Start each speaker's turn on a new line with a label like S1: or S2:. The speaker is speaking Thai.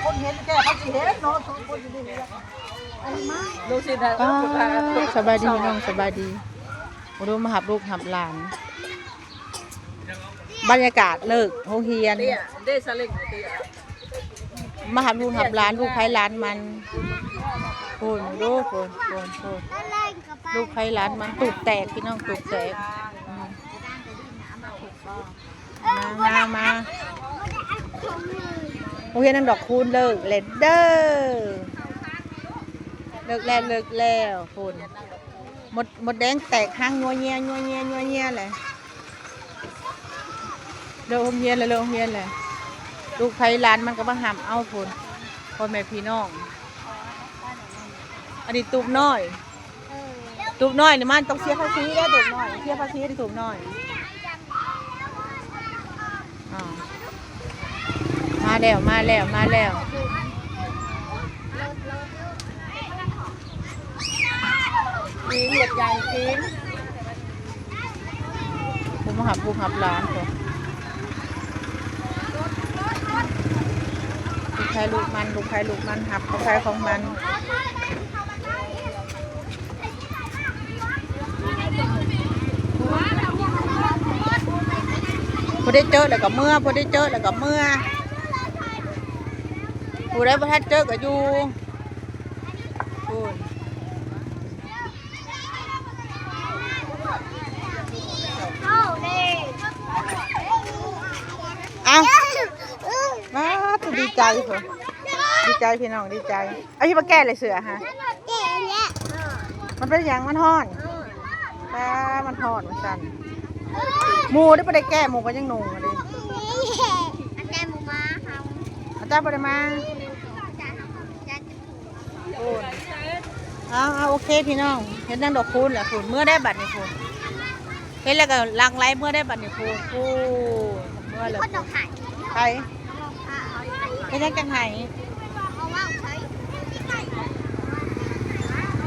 S1: คนเห็นแก่เขาสิเห็นเนาะคนอยู่นี่ลูกศิษย์
S2: สบายดีน้องสบายดีรู้มาหับลูกหับหลานบรรยากาศเลิกโรงเรียน
S1: ได้สลิงเตี้ย
S2: มาหับลูกหับหลานลูกใครหลานมันโคนดูโคนลูกใครหลานมันตูกแตกพี่น้องตูกแตกมาโรงเรียนนั่งดอกคูณเลิกเลดเดอร์เลิกแล้วคุณหมดแดงแตกห้างงัวเงียเลยเลิกโรงเรียนเลยลูกไผ่ร้านมันก็มาหำเอาคุณพ่อแม่พี่น้องอันนี้ตูบน้อยนี่มันต้องเสียภาษีได้ตูบน้อยเสียภาษีได้ตูบน้อยมาแล้ว
S1: มีเหยียดใหญ่กิน
S2: ผมมาหับร้านผมลูกใครลูกมันหับของใครของมันพอได้เจอแล้วก็เมื่อผู้ได้ประทัดเจอก็อยู่มาตัวดีใจผมดีใจพี่น้องดีใจเอาพี่มาแก้เลยเสือฮะมันเป็นอย่างมันห่อนแต่มันห่อนมันสั่นหมูได้ไปได้แก้หมูก็ยังนุ่งเลย
S3: แก้หมูมาค่ะ
S2: อาจารย์ไปได้มาเอาโอเคพี่น้องเห็นนั่งดอกคูณแหละคุณเมื่อได้บัตรนี่คุณเห็นแล้วก็ลังไล่เมื่อได้บัตรนี่คุณเมื่อเลย
S3: คนดอกไข่
S2: ใครเป็นยังจังไห้